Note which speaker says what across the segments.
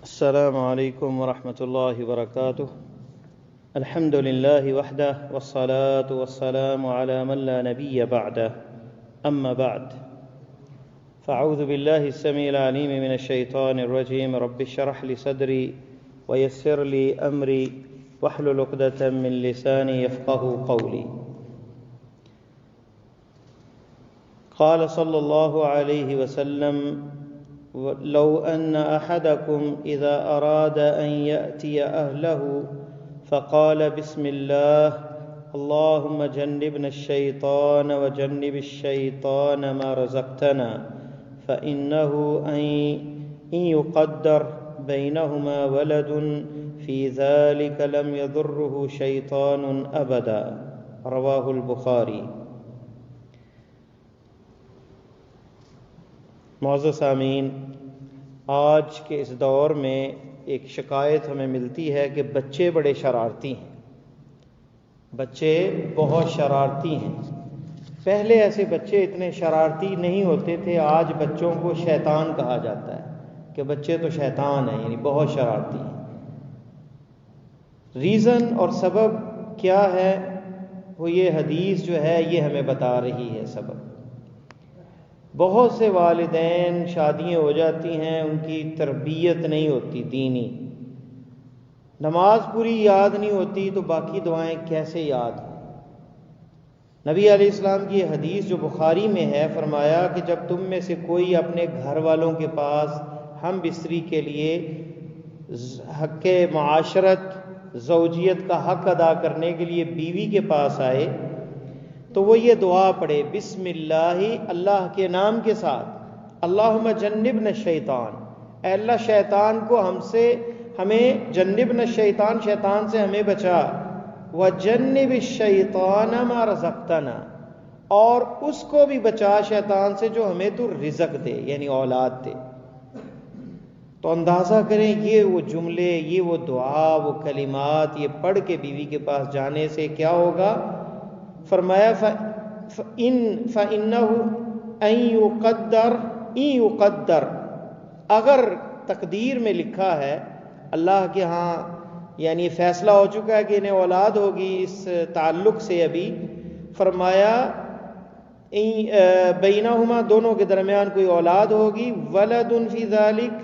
Speaker 1: السلام علیکم ورحمۃ اللہ وبرکاتہ۔ الحمد للہ وحدہ والصلاة والسلام علی من لا نبی بعدہ، اما بعد فاعوذ باللہ السمیع العلیم من الشیطان الرجیم، رب اشرح لی صدری ویسر لی امری واحلل عقدۃ من لسانی یفقهوا قولی۔ قال صلی اللہ علیہ وسلم: لو أن أحدكم إذا أراد أن يأتي أهله فقال بسم الله اللهم جنبنا الشيطان وجنب الشيطان ما رزقتنا فإنه إن يقدر بينهما ولد في ذلك لم يضره شيطان أبدا، رواه البخاری۔ معزز سامعین، آج کے اس دور میں ایک شکایت ہمیں ملتی ہے کہ بچے بڑے شرارتی ہیں، بچے بہت شرارتی ہیں۔ پہلے ایسے بچے اتنے شرارتی نہیں ہوتے تھے، آج بچوں کو شیطان کہا جاتا ہے کہ بچے تو شیطان ہیں، یعنی بہت شرارتی ہیں۔ ریزن اور سبب کیا ہے؟ وہ یہ حدیث جو ہے یہ ہمیں بتا رہی ہے سبب۔ بہت سے والدین شادیاں ہو جاتی ہیں، ان کی تربیت نہیں ہوتی دینی، نماز پوری یاد نہیں ہوتی تو باقی دعائیں کیسے یاد ہوں؟ نبی علیہ السلام کی یہ حدیث جو بخاری میں ہے، فرمایا کہ جب تم میں سے کوئی اپنے گھر والوں کے پاس ہم بستری کے لیے حق معاشرت، زوجیت کا حق ادا کرنے کے لیے بیوی کے پاس آئے تو وہ یہ دعا پڑھے، بسم اللہ، اللہ کے نام کے ساتھ، اللہم جنبنا الشیطان، اے اللہ شیطان کو ہمیں جنبنا الشیطان، شیطان سے ہمیں بچا، وجنب الشیطان ما رزقتنا، اور اس کو بھی بچا شیطان سے جو ہمیں تو رزق دے، یعنی اولاد دے۔ تو اندازہ کریں یہ وہ جملے، یہ وہ دعا، وہ کلمات، یہ پڑھ کے بیوی کے پاس جانے سے کیا ہوگا؟ فرمایا فَإِنَّهُ إِن يُقَدَّرْ، اگر تقدیر میں لکھا ہے، اللہ کے ہاں یعنی فیصلہ ہو چکا ہے کہ انہیں اولاد ہوگی اس تعلق سے، ابھی فرمایا بینہما، دونوں کے درمیان کوئی اولاد ہوگی، ولد فی ذالک،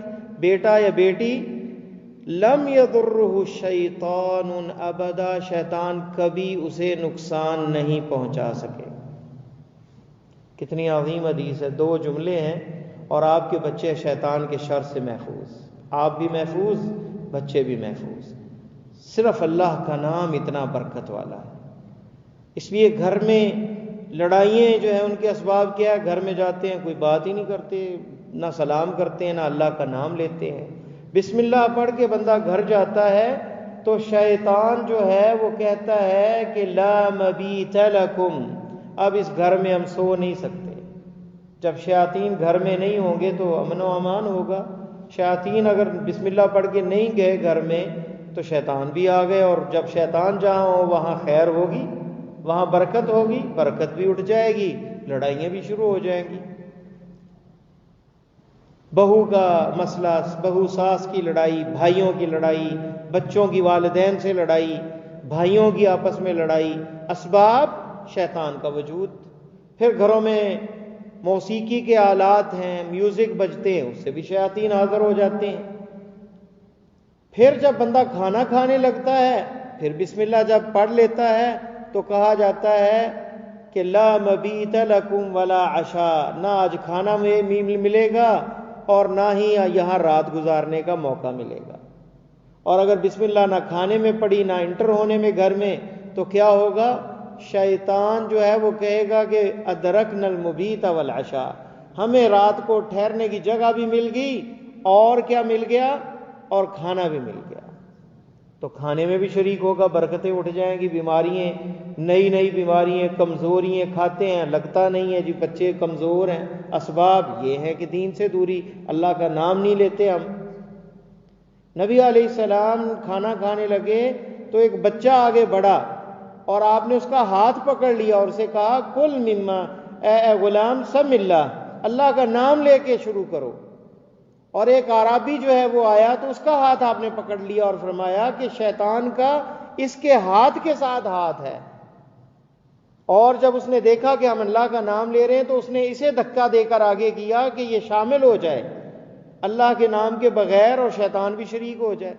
Speaker 1: بیٹا یا بیٹی، لم یضرہ شیطان ابدا، شیطان کبھی اسے نقصان نہیں پہنچا سکے۔ کتنی عظیم حدیث ہے، دو جملے ہیں اور آپ کے بچے شیطان کے شر سے محفوظ، آپ بھی محفوظ، بچے بھی محفوظ۔ صرف اللہ کا نام اتنا برکت والا ہے۔ اس لیے گھر میں لڑائیاں جو ہیں ان کے اسباب کیا ہے؟ گھر میں جاتے ہیں کوئی بات ہی نہیں کرتے، نہ سلام کرتے ہیں، نہ اللہ کا نام لیتے ہیں۔ بسم اللہ پڑھ کے بندہ گھر جاتا ہے تو شیطان جو ہے وہ کہتا ہے کہ لا مبیت لکم، اب اس گھر میں ہم سو نہیں سکتے۔ جب شیاطین گھر میں نہیں ہوں گے تو امن و امان ہوگا۔ شیاطین اگر بسم اللہ پڑھ کے نہیں گئے گھر میں تو شیطان بھی آ گئے، اور جب شیطان جہاں ہو وہاں خیر ہوگی، وہاں برکت ہوگی، برکت بھی اٹھ جائے گی، لڑائیاں بھی شروع ہو جائیں گی۔ بہو کا مسئلہ، بہو ساس کی لڑائی، بھائیوں کی لڑائی، بچوں کی والدین سے لڑائی، بھائیوں کی آپس میں لڑائی، اسباب شیطان کا وجود۔ پھر گھروں میں موسیقی کے آلات ہیں، میوزک بجتے ہیں، اس سے بھی شیاطین حاضر ہو جاتے ہیں۔ پھر جب بندہ کھانا کھانے لگتا ہے، پھر بسم اللہ جب پڑھ لیتا ہے تو کہا جاتا ہے کہ لا مبیت لکم ولا عشاء، نہ آج کھانا ملے گا اور نہ ہی یہاں رات گزارنے کا موقع ملے گا۔ اور اگر بسم اللہ نہ کھانے میں پڑی، نہ انٹر ہونے میں گھر میں، تو کیا ہوگا؟ شیطان جو ہے وہ کہے گا کہ ادرکنا المبیت والعشاء، ہمیں رات کو ٹھہرنے کی جگہ بھی مل گئی اور کیا مل گیا؟ اور کھانا بھی مل گیا۔ تو کھانے میں بھی شریک ہوگا، برکتیں اٹھ جائیں گی، بیماریاں، نئی بیماریاں، کمزوریاں کھاتے ہیں، لگتا نہیں ہے جی بچے کمزور ہیں۔ اسباب یہ ہے کہ دین سے دوری، اللہ کا نام نہیں لیتے ہم۔ نبی علیہ السلام کھانا کھانے لگے تو ایک بچہ آگے بڑھا اور آپ نے اس کا ہاتھ پکڑ لیا اور اسے کہا کل مما، اے غلام سم اللہ، اللہ کا نام لے کے شروع کرو۔ اور ایک عربی جو ہے وہ آیا تو اس کا ہاتھ آپ نے پکڑ لیا اور فرمایا کہ شیطان کا اس کے ہاتھ کے ساتھ ہاتھ ہے. اور جب اس نے دیکھا کہ ہم اللہ کا نام لے رہے ہیں تو اس نے اسے دھکا دے کر آگے کیا کہ یہ شامل ہو جائے اللہ کے نام کے بغیر اور شیطان بھی شریک ہو جائے.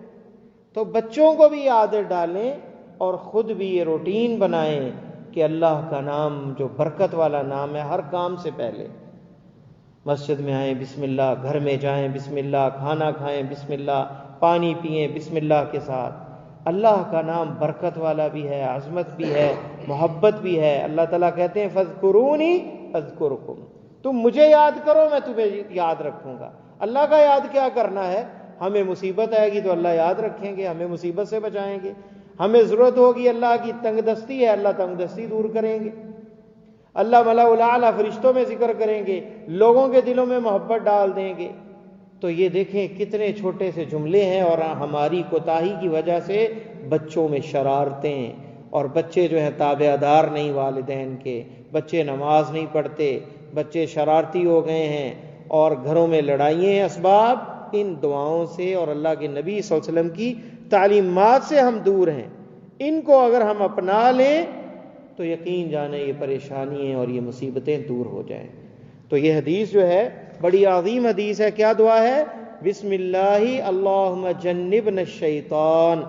Speaker 1: تو بچوں کو بھی عادت ڈالیں اور خود بھی یہ روٹین بنائیں کہ اللہ کا نام جو برکت والا نام ہے، ہر کام سے پہلے مسجد میں آئیں بسم اللہ، گھر میں جائیں بسم اللہ، کھانا کھائیں بسم اللہ، پانی پئیں بسم اللہ کے ساتھ. اللہ کا نام برکت والا بھی ہے، عظمت بھی ہے، محبت بھی ہے. اللہ تعالیٰ کہتے ہیں فَاذْكُرُونِي أَذْكُرْكُمْ، تم مجھے یاد کرو میں تمہیں یاد رکھوں گا. اللہ کا یاد کیا کرنا ہے؟ ہمیں مصیبت آئے گی تو اللہ یاد رکھیں گے، ہمیں مصیبت سے بچائیں گے. ہمیں ضرورت ہوگی اللہ کی، تنگ دستی ہے، اللہ تنگ دستی دور کریں گے. اللہ ملأ الاعلیٰ فرشتوں میں ذکر کریں گے، لوگوں کے دلوں میں محبت ڈال دیں گے. تو یہ دیکھیں کتنے چھوٹے سے جملے ہیں، اور ہماری کوتاہی کی وجہ سے بچوں میں شرارتیں، اور بچے جو ہیں تابع دار نہیں والدین کے، بچے نماز نہیں پڑھتے، بچے شرارتی ہو گئے ہیں، اور گھروں میں لڑائیاں ہیں. اسباب ان دعاؤں سے اور اللہ کے نبی صلی اللہ علیہ وسلم کی تعلیمات سے ہم دور ہیں. ان کو اگر ہم اپنا لیں تو یقین جانیں یہ پریشانیاں اور یہ مصیبتیں دور ہو جائیں. تو یہ حدیث جو ہے بڑی عظیم حدیث ہے. کیا دعا ہے؟ بسم اللہ اللہم جنبنا الشیطان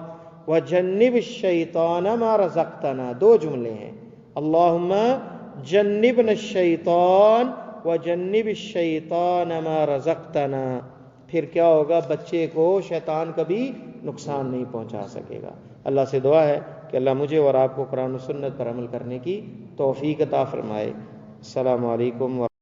Speaker 1: وجنب الشیطان ما رزقتنا. دو جملے ہیں، اللہم جنبنا الشیطان وجنب الشیطان ما رزقتنا. پھر کیا ہوگا؟ بچے کو شیطان کبھی نقصان نہیں پہنچا سکے گا. اللہ سے دعا ہے کہ اللہ مجھے اور آپ کو قرآن و سنت پر عمل کرنے کی توفیق عطا فرمائے. السلام علیکم